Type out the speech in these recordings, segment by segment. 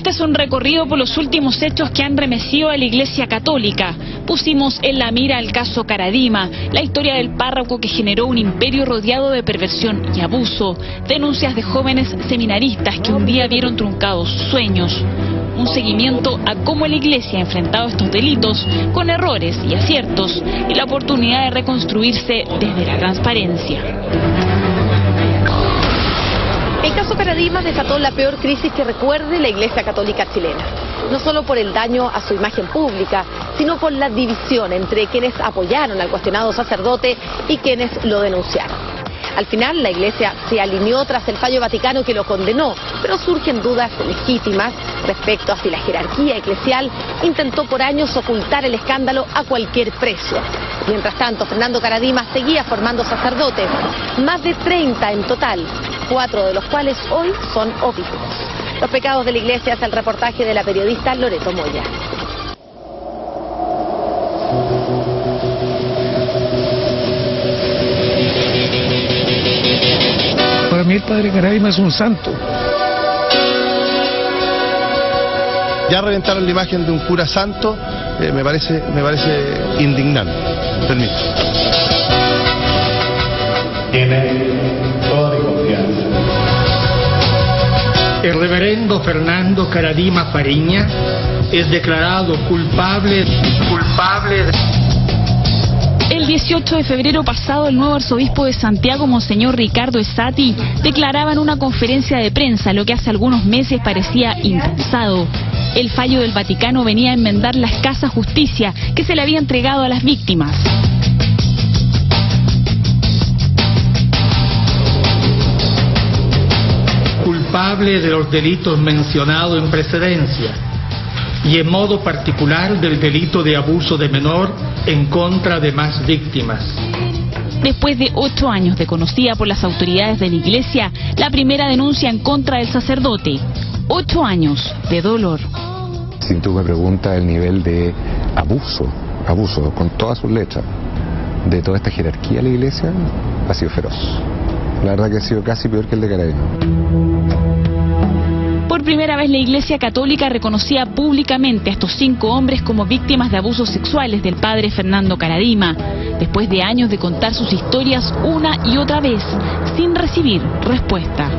Este es un recorrido por los últimos hechos que han remecido a la Iglesia Católica. Pusimos en la mira el caso Caradima, la historia del párroco que generó un imperio rodeado de perversión y abuso, denuncias de jóvenes seminaristas que un día vieron truncados sus sueños. Un seguimiento a cómo la Iglesia ha enfrentado estos delitos con errores y aciertos y la oportunidad de reconstruirse desde la transparencia. El caso Caradima desató la peor crisis que recuerde la Iglesia Católica chilena. No solo por el daño a su imagen pública, sino por la división entre quienes apoyaron al cuestionado sacerdote y quienes lo denunciaron. Al final, la Iglesia se alineó tras el fallo vaticano que lo condenó, pero surgen dudas legítimas respecto a si la jerarquía eclesial intentó por años ocultar el escándalo a cualquier precio. Mientras tanto, Fernando Caradima seguía formando sacerdotes, más de 30 en total, 4 de los cuales hoy son obispos. Los pecados de la Iglesia es el reportaje de la periodista Loreto Moya. Para mí el padre Caradima es un santo. Ya reventaron la imagen de un cura santo, me parece indignante. Permiso. Tiene toda mi confianza. El reverendo Fernando Caradima Fariña es declarado culpable. El 18 de febrero pasado, el nuevo arzobispo de Santiago, Monseñor Ricardo Esati, declaraba en una conferencia de prensa lo que hace algunos meses parecía impensado. El fallo del Vaticano venía a enmendar la escasa justicia que se le había entregado a las víctimas. Culpable de los delitos mencionados en precedencia y en modo particular del delito de abuso de menor en contra de más víctimas. Después de 8 años de conocida por las autoridades de la Iglesia, la primera denuncia en contra del sacerdote. 8 años de dolor. Si tú me preguntas el nivel de abuso con todas sus letras, de toda esta jerarquía de la Iglesia, ha sido feroz. La verdad que ha sido casi peor que el de Caradima. Por primera vez la Iglesia Católica reconocía públicamente a estos 5 hombres como víctimas de abusos sexuales del padre Fernando Caradima, después de años de contar sus historias una y otra vez, sin recibir respuesta.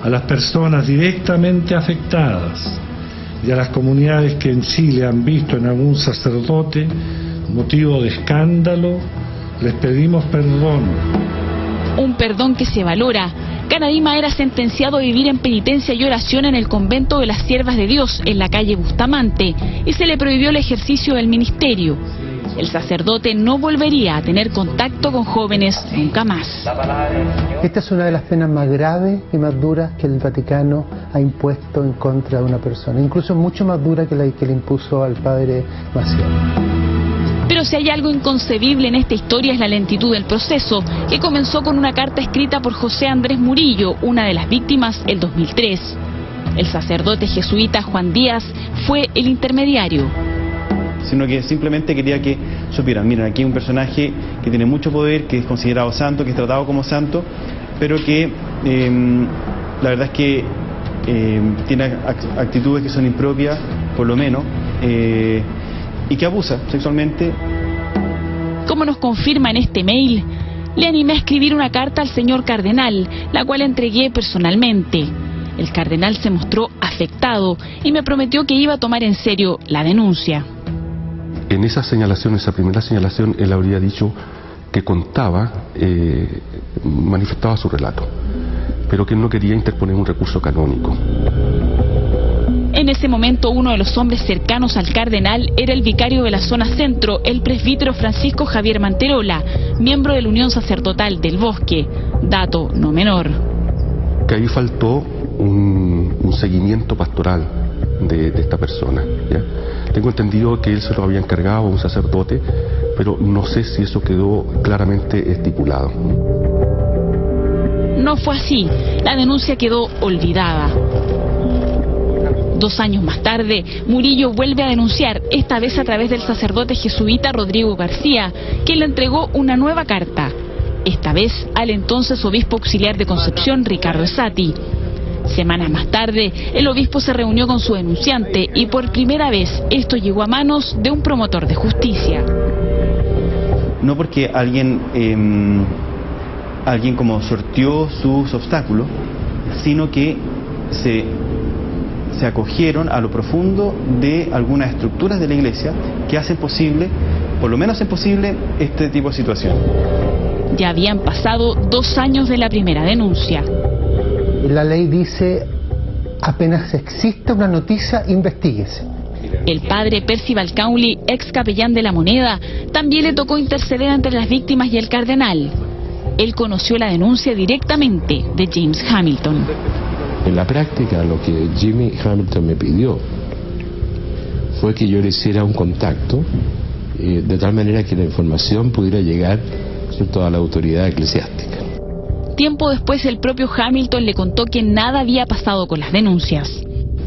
A las personas directamente afectadas y a las comunidades que en Chile han visto en algún sacerdote motivo de escándalo, les pedimos perdón. Un perdón que se valora. Caradima era sentenciado a vivir en penitencia y oración en el convento de las Siervas de Dios en la calle Bustamante y se le prohibió el ejercicio del ministerio. El sacerdote no volvería a tener contacto con jóvenes nunca más. Esta es una de las penas más graves y más duras que el Vaticano ha impuesto en contra de una persona, incluso mucho más dura que la que le impuso al padre Maciel. Pero si hay algo inconcebible en esta historia es la lentitud del proceso, que comenzó con una carta escrita por José Andrés Murillo, una de las víctimas, el 2003. El sacerdote jesuita Juan Díaz fue el intermediario. Sino que simplemente quería que supieran, miren, aquí hay un personaje que tiene mucho poder, que es considerado santo, que es tratado como santo, pero que la verdad es que tiene actitudes que son impropias, por lo menos, y que abusa sexualmente. Como nos confirma en este mail, le animé a escribir una carta al señor cardenal, la cual entregué personalmente. El cardenal se mostró afectado y me prometió que iba a tomar en serio la denuncia. En esa señalación, esa primera señalación, él habría dicho que contaba, manifestaba su relato, pero que él no quería interponer un recurso canónico. En ese momento, uno de los hombres cercanos al cardenal era el vicario de la zona centro, el presbítero Francisco Javier Manterola, miembro de la Unión Sacerdotal del Bosque, dato no menor. Que ahí faltó un seguimiento pastoral de esta persona, ¿ya? Tengo entendido que él se lo había encargado a un sacerdote, pero no sé si eso quedó claramente estipulado. No fue así, la denuncia quedó olvidada. 2 años más tarde, Murillo vuelve a denunciar, esta vez a través del sacerdote jesuita Rodrigo García, quien le entregó una nueva carta, esta vez al entonces obispo auxiliar de Concepción, Ricardo Esati. Semanas más tarde, el obispo se reunió con su denunciante y por primera vez esto llegó a manos de un promotor de justicia. No porque alguien como sorteó sus obstáculos, sino que se acogieron a lo profundo de algunas estructuras de la Iglesia que hacen posible, por lo menos hacen posible, este tipo de situación. Ya habían pasado 2 años de la primera denuncia. La ley dice, apenas exista una noticia, investíguese. El padre Percival Cowley, ex capellán de La Moneda, también le tocó interceder entre las víctimas y el cardenal. Él conoció la denuncia directamente de James Hamilton. En la práctica, lo que Jimmy Hamilton me pidió fue que yo le hiciera un contacto de tal manera que la información pudiera llegar, ¿cierto?, a la autoridad eclesiástica. Tiempo después, el propio Hamilton le contó que nada había pasado con las denuncias.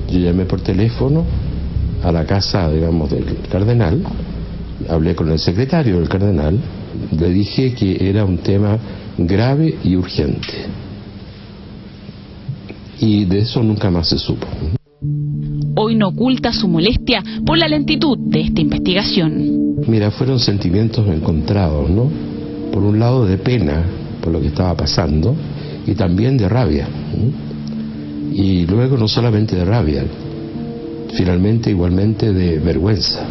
Yo llamé por teléfono a la casa, digamos, del cardenal, hablé con el secretario del cardenal, le dije que era un tema grave y urgente. Y de eso nunca más se supo. Hoy no oculta su molestia por la lentitud de esta investigación. Mira, fueron sentimientos encontrados, ¿no? Por un lado de pena por lo que estaba pasando y también de rabia. Y luego no solamente de rabia, finalmente igualmente de vergüenza.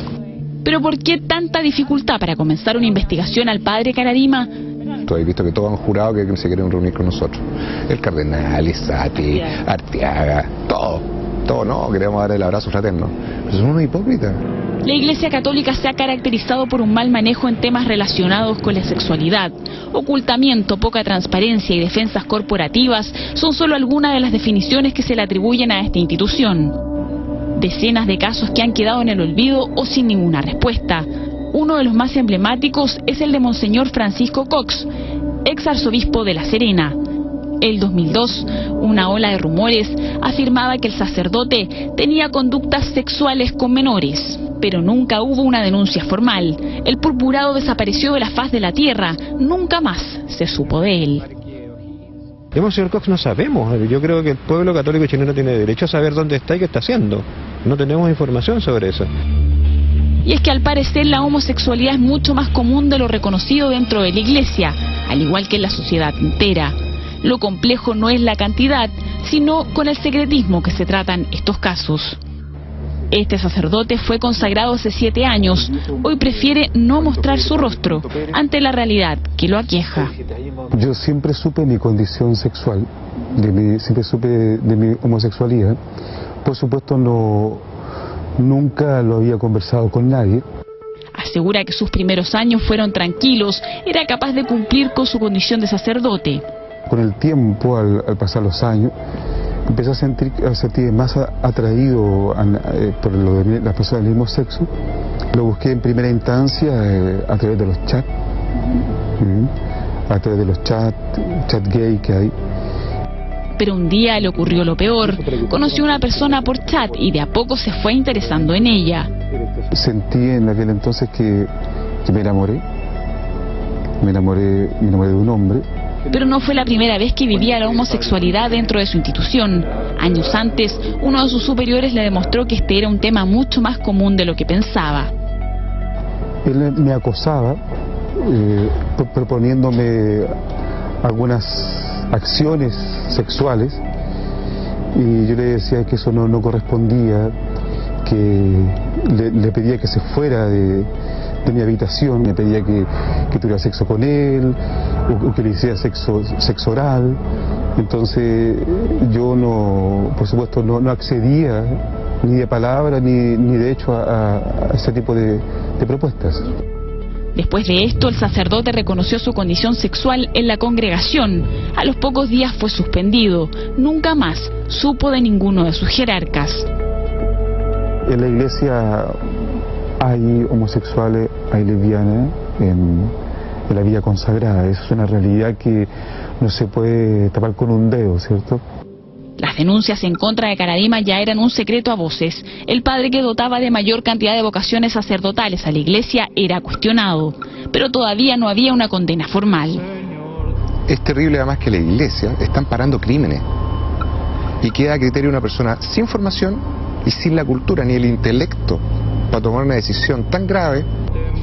¿Pero por qué tanta dificultad para comenzar una investigación al padre Karadima? Tú has visto que todos han jurado que se quieren reunir con nosotros. El cardenal, Isati, Arteaga, todo no, queremos dar el abrazo fraterno. Pero son unos hipócritas. La Iglesia Católica se ha caracterizado por un mal manejo en temas relacionados con la sexualidad. Ocultamiento, poca transparencia y defensas corporativas son solo algunas de las definiciones que se le atribuyen a esta institución. Decenas de casos que han quedado en el olvido o sin ninguna respuesta. Uno de los más emblemáticos es el de Monseñor Francisco Cox, ex arzobispo de La Serena. El 2002, una ola de rumores afirmaba que el sacerdote tenía conductas sexuales con menores, pero nunca hubo una denuncia formal. El purpurado desapareció de la faz de la tierra, nunca más se supo de él. Monseñor Cox no sabemos. Yo creo que el pueblo católico chileno tiene derecho a saber dónde está y qué está haciendo. No tenemos información sobre eso. Y es que al parecer la homosexualidad es mucho más común de lo reconocido dentro de la Iglesia, al igual que en la sociedad entera. Lo complejo no es la cantidad, sino con el secretismo que se tratan estos casos. Este sacerdote fue consagrado hace 7 años. Hoy prefiere no mostrar su rostro ante la realidad que lo aqueja. Yo siempre supe mi condición sexual, siempre supe de mi homosexualidad. Por supuesto nunca lo había conversado con nadie. Asegura que sus primeros años fueron tranquilos, era capaz de cumplir con su condición de sacerdote. Con el tiempo, al pasar los años, empecé a sentir más atraído por lo de las personas del mismo sexo. Lo busqué en primera instancia a través de los chats, a través de los chat gay que hay. Pero un día le ocurrió lo peor. Conoció a una persona por chat y de a poco se fue interesando en ella. Sentí en aquel entonces que me enamoré. Me enamoré de un hombre. Pero no fue la primera vez que vivía la homosexualidad dentro de su institución. Años antes, uno de sus superiores le demostró que este era un tema mucho más común de lo que pensaba. Él me acosaba, proponiéndome algunas acciones sexuales, y yo le decía que eso no correspondía, que le pedía que se fuera de mi habitación, me pedía que tuviera sexo con él, o que le hiciera sexo oral. Entonces yo por supuesto no accedía ni de palabra ni de hecho a ese tipo de propuestas. Después de esto, el sacerdote reconoció su condición sexual en la congregación. A los pocos días fue suspendido. Nunca más supo de ninguno de sus jerarcas. En la iglesia hay homosexuales, hay lesbianas en la vida consagrada. Eso es una realidad que no se puede tapar con un dedo, ¿cierto? Las denuncias en contra de Karadima ya eran un secreto a voces. El padre, que dotaba de mayor cantidad de vocaciones sacerdotales a la iglesia, era cuestionado, pero todavía no había una condena formal. Es terrible además que la iglesia está amparando crímenes. y queda a criterio de una persona sin formación y sin la cultura ni el intelecto para tomar una decisión tan grave.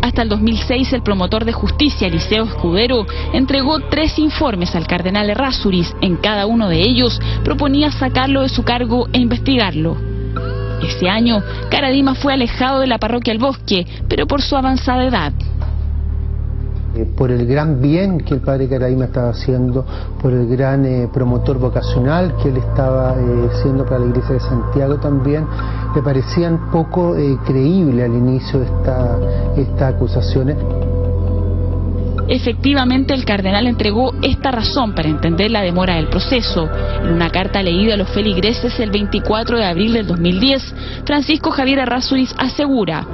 Hasta el 2006, el promotor de justicia, Eliseo Escudero, entregó 3 informes al cardenal Errázuriz. En cada uno de ellos proponía sacarlo de su cargo e investigarlo. Ese año, Caradima fue alejado de la parroquia El Bosque, pero por su avanzada edad. Por el gran bien que el padre Caradima estaba haciendo, por el gran promotor vocacional que él estaba haciendo para la iglesia de Santiago también, le parecían poco creíbles al inicio estas acusaciones. Efectivamente, el cardenal entregó esta razón para entender la demora del proceso. En una carta leída a los feligreses el 24 de abril del 2010, Francisco Javier Errázuriz asegura: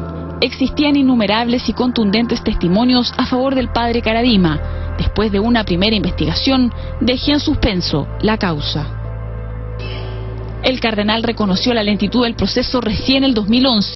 existían innumerables y contundentes testimonios a favor del padre Caradima. Después de una primera investigación, dejé en suspenso la causa. El cardenal reconoció la lentitud del proceso recién en el 2011.